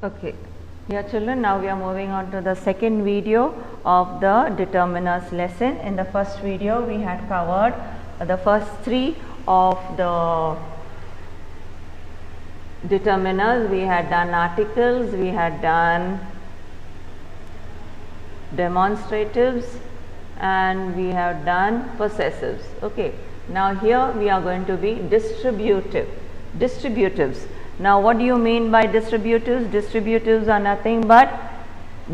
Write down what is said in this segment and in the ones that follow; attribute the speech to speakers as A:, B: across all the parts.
A: Okay, dear children, now we are moving on to the second video of the determiners lesson. In the first video, we had covered the first three of the determiners. We had done articles, we had done demonstratives, and we have done possessives. Okay, now here we are going to be distributives. Now what do you mean by distributives? Distributives are nothing but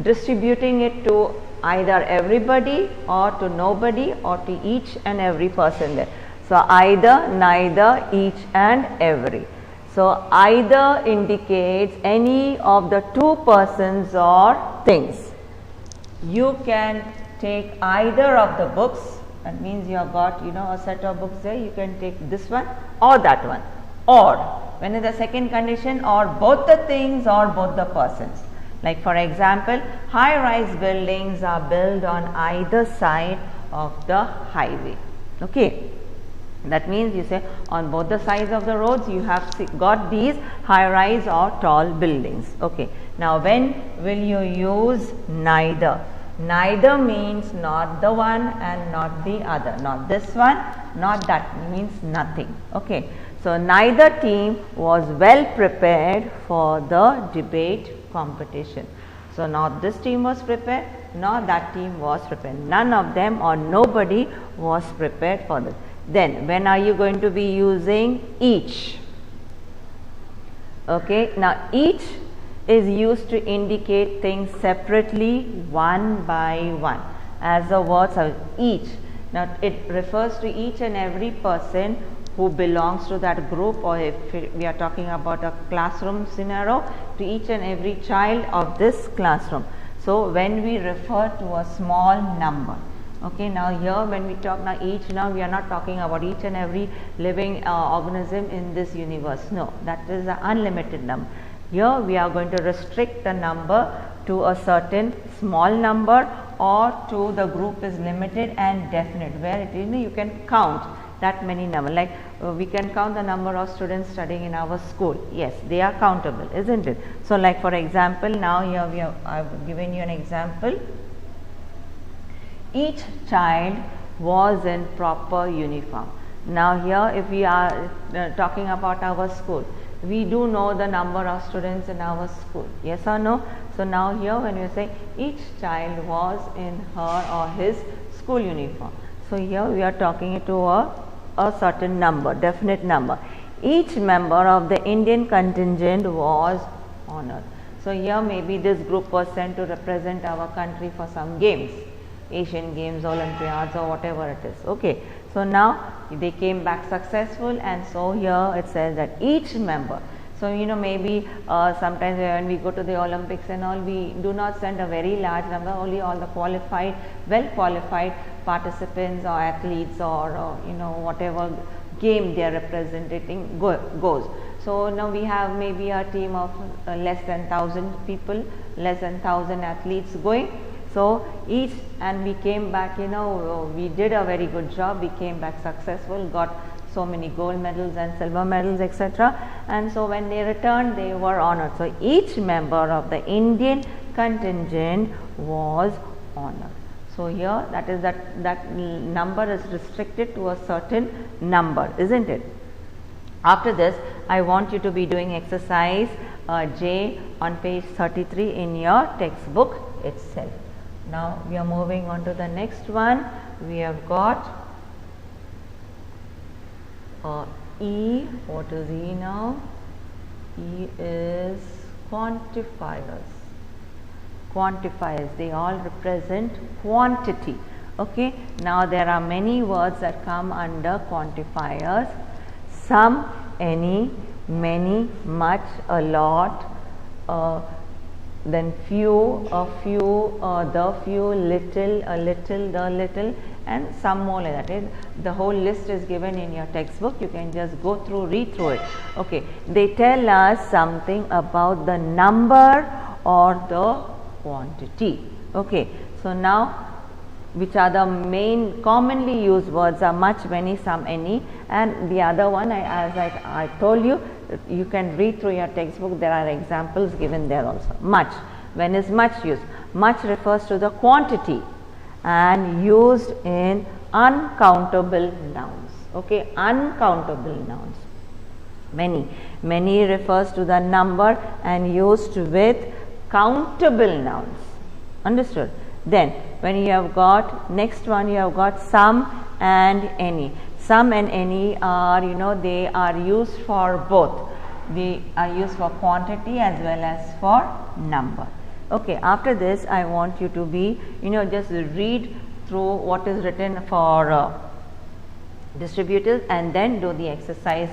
A: distributing it to either everybody or to nobody or to each and every person there. So either, neither, each and every. So either indicates any of the two persons or things. You can take either of the books, that means you have got a set of books there, you can take this one or that one, or when is the second condition, or both the things or both the persons. Like for example, high-rise buildings are built on either side of the highway. Okay, that means you say on both the sides of the roads you have got these high-rise or tall buildings. Okay, now when will you use neither? Neither means not the one and not the other, not this one, not that, means nothing. Okay, so neither team was well prepared for the debate competition. So not this team was prepared, nor that team was prepared. None of them or nobody was prepared for this. Then when are you going to be using each? Okay, now each is used to indicate things separately, one by one, as the words are each. Now it refers to each and every person who belongs to that group, or if we are talking about a classroom scenario, to each and every child of this classroom. So when we refer to a small number, okay, now here when we talk now each, now we are not talking about each and every living organism in this universe. No, that is an unlimited number. Here we are going to restrict the number to a certain small number, or to the group is limited and definite, where it is you can count that many number. Like we can count the number of students studying in our school. Yes, they are countable, isn't it? So like for example, now here I have given you an example. Each child was in proper uniform. Now here if we are talking about our school, we do know the number of students in our school, yes or no? So now here when you say each child was in her or his school uniform, so here we are talking to a certain number, definite number. Each member of the Indian contingent was honored. So here maybe this group was sent to represent our country for some games, Asian Games, Olympiads, or whatever it is. Okay, so now they came back successful, and so here it says that each member. So maybe sometimes when we go to the Olympics and all, we do not send a very large number, only all the qualified, well qualified participants or athletes or whatever game they are representing goes. So now we have maybe a team of less than 1,000 people, less than 1,000 athletes going. So each, and we came back, we did a very good job, we came back successful, got so many gold medals and silver medals, etc. And so when they returned, they were honored. So each member of the Indian contingent was honored. So here that number is restricted to a certain number, isn't it? After this, I want you to be doing exercise J on page 33 in your textbook itself. Now we are moving on to the next one. We have got E. What is E now? E is quantifiers. Quantifiers, they all represent quantity. Okay, now there are many words that come under quantifiers: some, any, many, much, a lot, then few, a few, the few, little, a little, the little, and some more like that. The whole list is given in your textbook. You can just go through, read through it. Okay, they tell us something about the number or the quantity. Okay, so now which are the main commonly used words are much, many, some, any, and the other one as I told you, you can read through your textbook, there are examples given there also. Much. When is much used? Much refers to the quantity and used in uncountable nouns. Okay, uncountable nouns. Many refers to the number and used with countable nouns. Understood? Then when you have got next one, you have got some and any. Some and any are, they are used for both. They are used for quantity as well as for number. Okay, after this I want you to be, just read through what is written for distributors and then do the exercise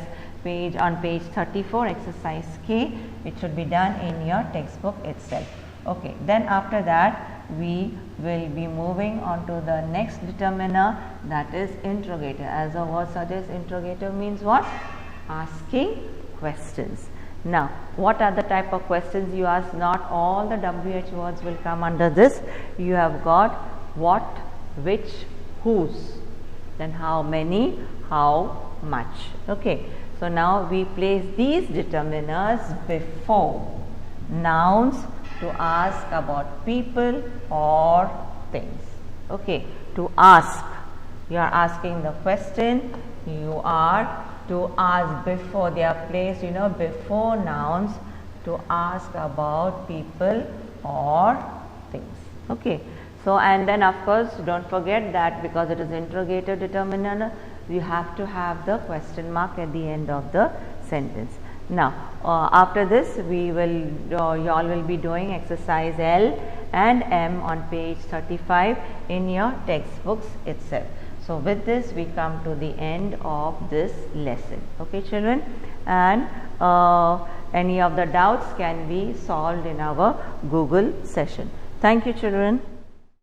A: on page 34, exercise K. It should be done in your textbook itself. Okay, then after that we will be moving on to the next determiner, that is interrogator. As the word suggests, interrogator means what? Asking questions. Now, what are the type of questions you ask? Not all the WH words will come under this. You have got what, which, whose, then how many, how much. Okay. So now we place these determiners before nouns to ask about people or things. Okay. To ask, you are asking the question, you are to ask before, they are placed, before nouns to ask about people or things. Okay. So, and then of course, don't forget that because it is interrogator determiner, you have to have the question mark at the end of the sentence. Now, after this, we will, you all will be doing exercise L and M on page 35 in your textbooks itself. So, with this, we come to the end of this lesson. Okay, children, and any of the doubts can be solved in our Google session. Thank you, children.